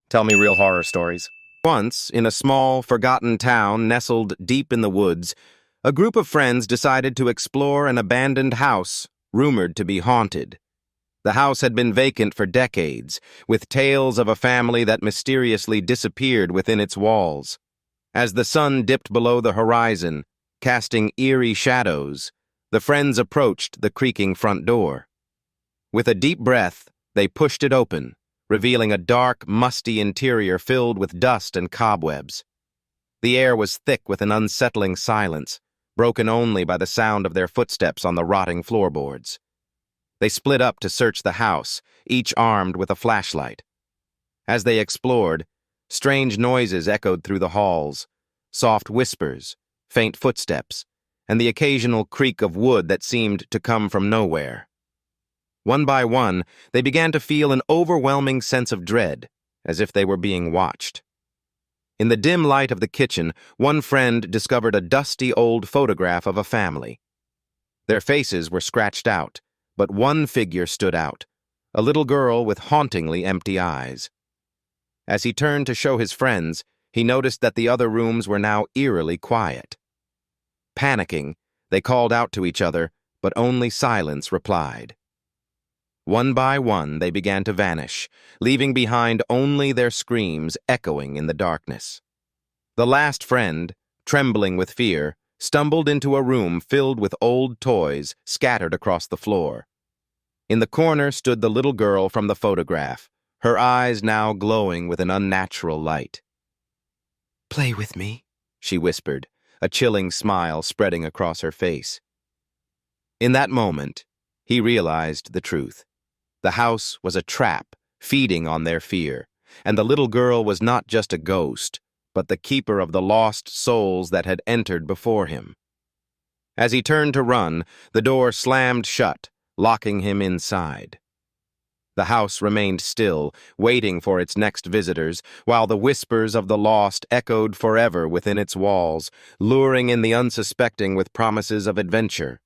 Tell me real horror stories. Once, in a small, forgotten town nestled deep in the woods, a group of friends decided to explore an abandoned house, rumored to be haunted. The house had been vacant for decades, with tales of a family that mysteriously disappeared within its walls. As the sun dipped below the horizon, casting eerie shadows, the friends approached the creaking front door. With a deep breath, they pushed it open, revealing a dark, musty interior filled with dust and cobwebs. The air was thick with an unsettling silence, broken only by the sound of their footsteps on the rotting floorboards. They split up to search the house, each armed with a flashlight. As they explored, strange noises echoed through the halls, soft whispers, faint footsteps, and the occasional creak of wood that seemed to come from nowhere. One by one, they began to feel an overwhelming sense of dread, as if they were being watched. In the dim light of the kitchen, one friend discovered a dusty old photograph of a family. Their faces were scratched out, but one figure stood out, a little girl with hauntingly empty eyes. As he turned to show his friends, he noticed that the other rooms were now eerily quiet. Panicking, they called out to each other, but only silence replied. One by one, they began to vanish, leaving behind only their screams echoing in the darkness. The last friend, trembling with fear, stumbled into a room filled with old toys scattered across the floor. In the corner stood the little girl from the photograph, her eyes now glowing with an unnatural light. "Play with me," she whispered, a chilling smile spreading across her face. In that moment, he realized the truth. The house was a trap, feeding on their fear, and the little girl was not just a ghost, but the keeper of the lost souls that had entered before him. As he turned to run, the door slammed shut, locking him inside. The house remained still, waiting for its next visitors, while the whispers of the lost echoed forever within its walls, luring in the unsuspecting with promises of adventure.